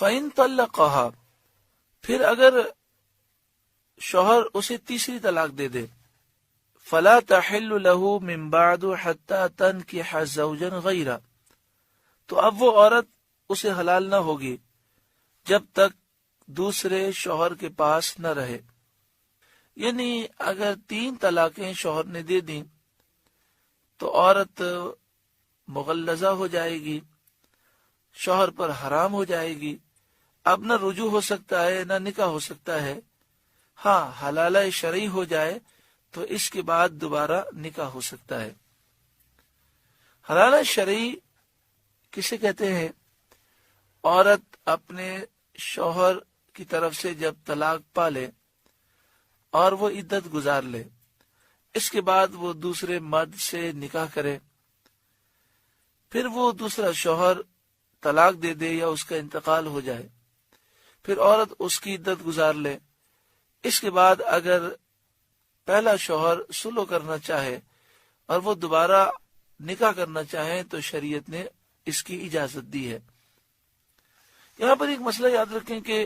فَإِن طَلَّقَهَا، پھر اگر شوہر اسے تیسری طلاق دے دے، فَلَا تَحِلُّ لَهُ مِن بَعْدُ حَتَّى تَنْكِحَ زَوْجًا غَيْرَهُ، تو اب وہ عورت اسے حلال نہ ہوگی جب تک دوسرے شوہر کے پاس نہ رہے۔ یعنی اگر 3 طلاقیں شوہر نے دے دیں تو عورت مغلظہ ہو جائے گی، شوہر پر حرام ہو جائے گی، اب نہ رجوع ہو سکتا ہے نہ نکاح ہو سکتا ہے۔ ہاں حلالہ شرعی ہو جائے تو اس کے بعد دوبارہ نکاح ہو سکتا ہے۔ حلالہ شرعی کسے کہتے ہیں؟ عورت اپنے شوہر کی طرف سے جب طلاق پا لے اور وہ عدت گزار لے، اس کے بعد وہ دوسرے مرد سے نکاح کرے، پھر وہ دوسرا شوہر طلاق دے دے یا اس کا انتقال ہو جائے، پھر عورت اس کی عدت گزار لے، اس کے بعد اگر پہلا شوہر صلح کرنا چاہے اور وہ دوبارہ نکاح کرنا چاہیں تو شریعت نے اس کی اجازت دی ہے۔ یہاں پر ایک مسئلہ یاد رکھیں کہ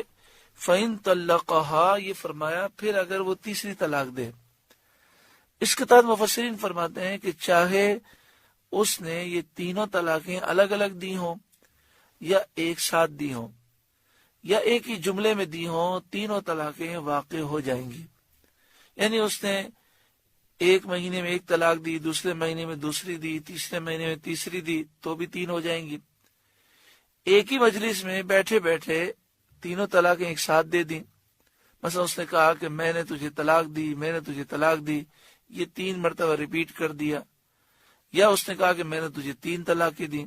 فَإِن طَلَّقَهَا، یہ فرمایا پھر اگر وہ تیسری طلاق دے۔ اس کے تحت مفسرین فرماتے ہیں کہ چاہے اس نے یہ تینوں طلاقیں الگ الگ دی ہوں یا ایک ساتھ دی ہوں یا ایک ہی جملے میں دی ہوں، تینوں طلاقیں واقع ہو جائیں گی۔ یعنی اس نے ایک مہینے میں ایک طلاق دی، دوسرے مہینے میں دوسری دی، تیسرے مہینے میں تیسری دی، تو بھی 3 ہو جائیں گی۔ ایک ہی مجلس میں بیٹھے بیٹھے تینوں طلاقیں ایک ساتھ دے دیں، مثلا اس نے کہا کہ میں نے تجھے طلاق دی، میں نے تجھے طلاق دی، یہ 3 مرتبہ ریپیٹ کر دیا، یا اس نے کہا کہ میں نے تجھے 3 طلاقیں دی،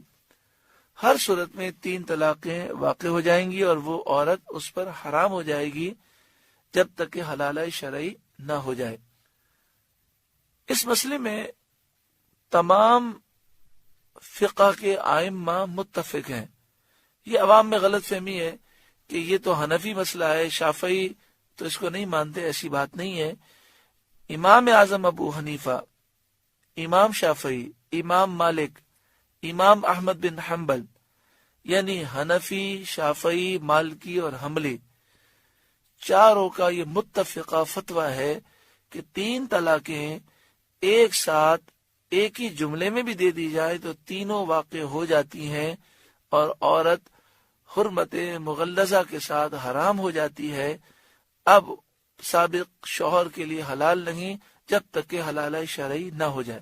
ہر صورت میں 3 طلاقیں واقع ہو جائیں گی اور وہ عورت اس پر حرام ہو جائے گی جب تک کہ حلالہ شرعی نہ ہو جائے۔ اس مسئلے میں تمام فقہ کے ائمہ متفق ہیں۔ یہ عوام میں غلط فہمی ہے کہ یہ تو حنفی مسئلہ ہے، شافعی تو اس کو نہیں مانتے، ایسی بات نہیں ہے۔ امام اعظم ابو حنیفہ، امام شافعی، امام مالک، امام احمد بن حنبل، یعنی حنفی، شافعی، مالکی اور حنبلی، چاروں کا یہ متفقہ فتویٰ ہے کہ 3 طلاقیں ایک ساتھ ایک ہی جملے میں بھی دے دی جائے تو تینوں واقع ہو جاتی ہیں اور عورت حرمت مغلظہ کے ساتھ حرام ہو جاتی ہے، اب سابق شوہر کے لیے حلال نہیں جب تک کہ حلالہ شرعی نہ ہو جائے۔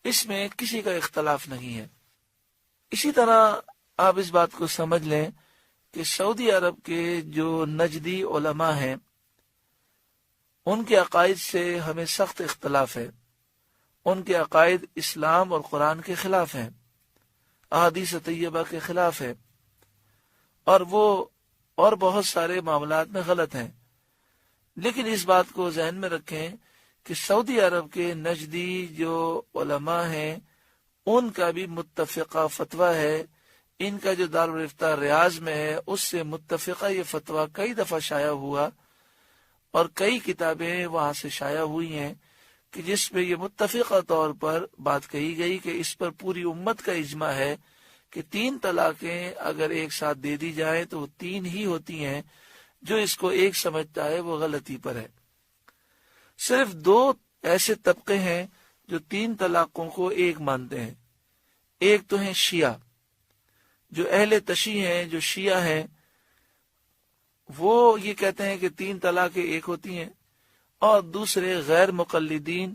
اس میں کسی کا اختلاف نہیں ہے۔ اسی طرح آپ اس بات کو سمجھ لیں کہ سعودی عرب کے جو نجدی علماء ہیں ان کے عقائد سے ہمیں سخت اختلاف ہے، ان کے عقائد اسلام اور قرآن کے خلاف ہیں، احادیث طیبہ کے خلاف ہے، اور وہ اور بہت سارے معاملات میں غلط ہیں۔ لیکن اس بات کو ذہن میں رکھیں کہ سعودی عرب کے نجدی جو علماء ہیں ان کا بھی متفقہ فتویٰ ہے، ان کا جو دارالفتہ ریاض میں ہے اس سے متفقہ یہ فتویٰ کئی دفعہ شائع ہوا اور کئی کتابیں وہاں سے شائع ہوئی ہیں کہ جس میں یہ متفقہ طور پر بات کہی گئی کہ اس پر پوری امت کا اجماع ہے کہ 3 طلاقیں اگر ایک ساتھ دے دی جائیں تو وہ 3 ہی ہوتی ہیں، جو اس کو ایک سمجھتا ہے وہ غلطی پر ہے۔ صرف 2 ایسے طبقے ہیں جو 3 طلاقوں کو ایک مانتے ہیں۔ ایک تو ہیں شیعہ، جو اہل تشیع ہیں، جو شیعہ ہیں، وہ یہ کہتے ہیں کہ 3 طلاقیں ایک ہوتی ہیں، اور دوسرے غیر مقلدین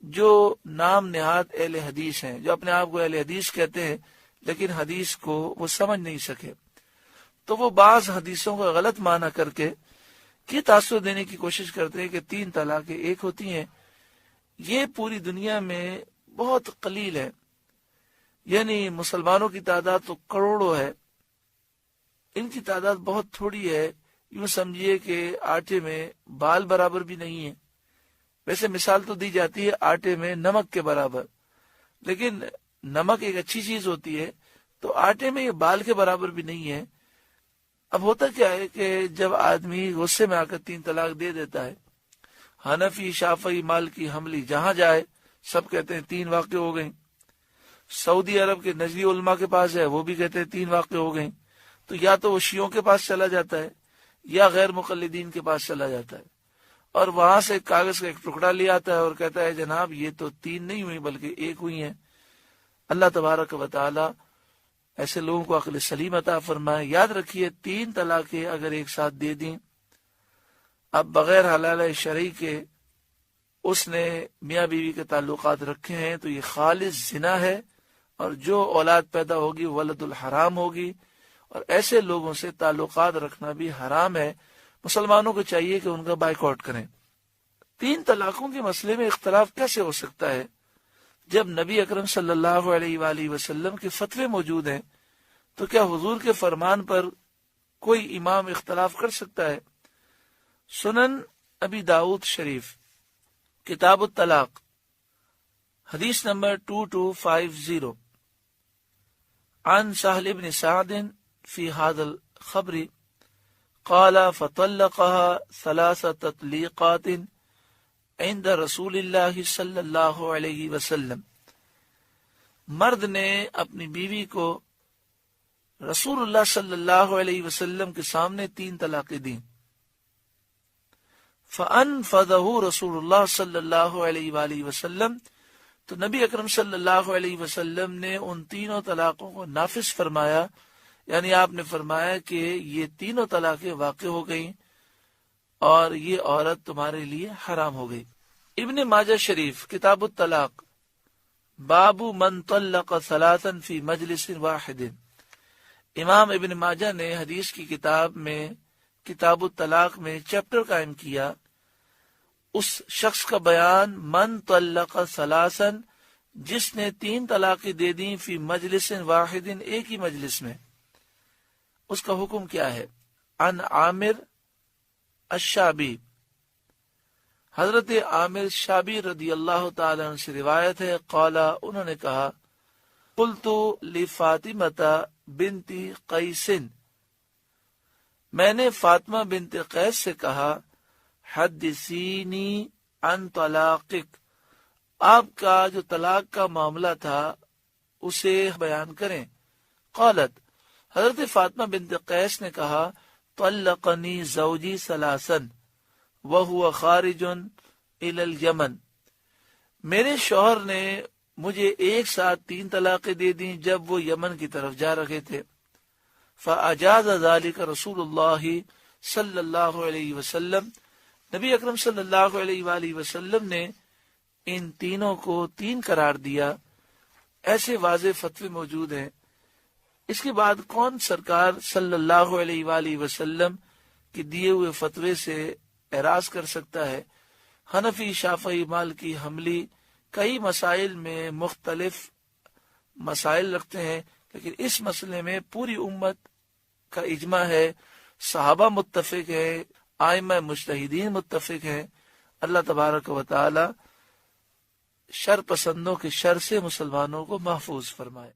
جو نام نہاد اہل حدیث ہیں، جو اپنے آپ کو اہل حدیث کہتے ہیں لیکن حدیث کو وہ سمجھ نہیں سکے، تو وہ بعض حدیثوں کا غلط معنی کر کے یہ تاثر دینے کی کوشش کرتے ہیں کہ 3 طلاقیں ایک ہوتی ہیں۔ یہ پوری دنیا میں بہت قلیل ہے، یعنی مسلمانوں کی تعداد تو کروڑوں ہے، ان کی تعداد بہت تھوڑی ہے، یوں سمجھیے کہ آٹے میں بال برابر بھی نہیں ہے۔ ویسے مثال تو دی جاتی ہے آٹے میں نمک کے برابر، لیکن نمک ایک اچھی چیز ہوتی ہے، تو آٹے میں یہ بال کے برابر بھی نہیں ہے۔ اب ہوتا کیا ہے کہ جب آدمی غصے میں آ کر 3 طلاق دے دیتا ہے، حنفی، شافعی، مالکی، حنبلی جہاں جائے سب کہتے ہیں 3 واقع ہو گئیں۔ سعودی عرب کے نجدی علماء کے پاس ہے، وہ بھی کہتے ہیں 3 واقع ہو گئیں۔ تو یا تو وہ شیعوں کے پاس چلا جاتا ہے یا غیر مقلدین کے پاس چلا جاتا ہے، اور وہاں سے کاغذ کا ایک ٹکڑا لے آتا ہے اور کہتا ہے جناب یہ تو 3 نہیں ہوئی بلکہ 1 ہوئی ہیں۔ اللہ تبارک و تعالی ایسے لوگوں کو عقل سلیم عطا فرمائے۔ یاد رکھیے 3 طلاقیں اگر ایک ساتھ دے دیں، اب بغیر حلال شرعی کے اس نے میاں بیوی کے تعلقات رکھے ہیں تو یہ خالص زنا ہے، اور جو اولاد پیدا ہوگی ولد الحرام ہوگی، اور ایسے لوگوں سے تعلقات رکھنا بھی حرام ہے۔ مسلمانوں کو چاہیے کہ ان کا بائیکاٹ کریں۔ 3 طلاقوں کے مسئلے میں اختلاف کیسے ہو سکتا ہے جب نبی اکرم صلی اللہ علیہ وآلہ وسلم کے فتوے موجود ہیں؟ تو کیا حضور کے فرمان پر کوئی امام اختلاف کر سکتا ہے؟ سنن ابی داؤد شریف کتاب الطلاق حدیث نمبر 2250 عن سہل بن سعد فی هذا الخبر قال فطلقها 3 تطلیقات عند رسول اللہ صلی اللہ علیہ وسلم۔ مرد نے اپنی بیوی کو رسول اللہ صلی اللہ علیہ وسلم کے سامنے 3 طلاقیں دیں۔ فَأَنْفَذَهُ رسول اللہ صلی اللہ علیہ وآلہ وسلم، تو نبی اکرم صلی اللہ علیہ وسلم نے ان 3 طلاقوں کو نافذ فرمایا، یعنی آپ نے فرمایا کہ یہ 3 طلاقیں واقع ہو گئیں اور یہ عورت تمہارے لیے حرام ہو گئی۔ ابن ماجہ شریف کتاب الطلاق باب من طلق 3 فی مجلس واحد، امام ابن ماجہ نے حدیث کی کتاب میں کتاب الطلاق میں چیپٹر قائم کیا اس شخص کا بیان من طلق 3 جس نے 3 طلاقیں دے دیں فی مجلس واحد، ایک ہی مجلس میں، اس کا حکم کیا ہے؟ عن عامر الشعبی، حضرت عامر شعبی رضی اللہ تعالیٰ عنہ سے روایت ہے، قال، انہوں نے کہا، قلت لفاطمۃ بنت قیس، میں نے فاطمہ بنت قیس سے کہا، حدثینی عن طلاقک، آپ کا جو طلاق کا معاملہ تھا اسے بیان کریں۔ قالت، حضرت فاطمہ بنت قیس نے کہا، طلقنی زوجی 3 وہو خارج الی الیمن، میرے شوہر نے مجھے ایک ساتھ 3 طلاقیں دے دیں جب وہ یمن کی طرف جا رہے تھے۔ فاجاز ذلك رسول اللہ صلی اللہ علیہ وسلم، نبی اکرم صلی اللہ علیہ وآلہ وسلم نے ان تینوں کو 3 قرار دیا۔ ایسے واضح فتوے موجود ہیں۔ اس کے بعد کون سرکار صلی اللہ علیہ وآلہ وسلم کے دیے ہوئے فتوے سے اعراض کر سکتا ہے؟ حنفی، شافعی، مالکی، حنبلی کئی مسائل میں مختلف مسائل رکھتے ہیں، لیکن اس مسئلے میں پوری امت کا اجماع ہے، صحابہ متفق ہے، ائمہ مجتہدین متفق ہیں۔ اللہ تبارک و تعالی شر پسندوں کے شر سے مسلمانوں کو محفوظ فرمائے۔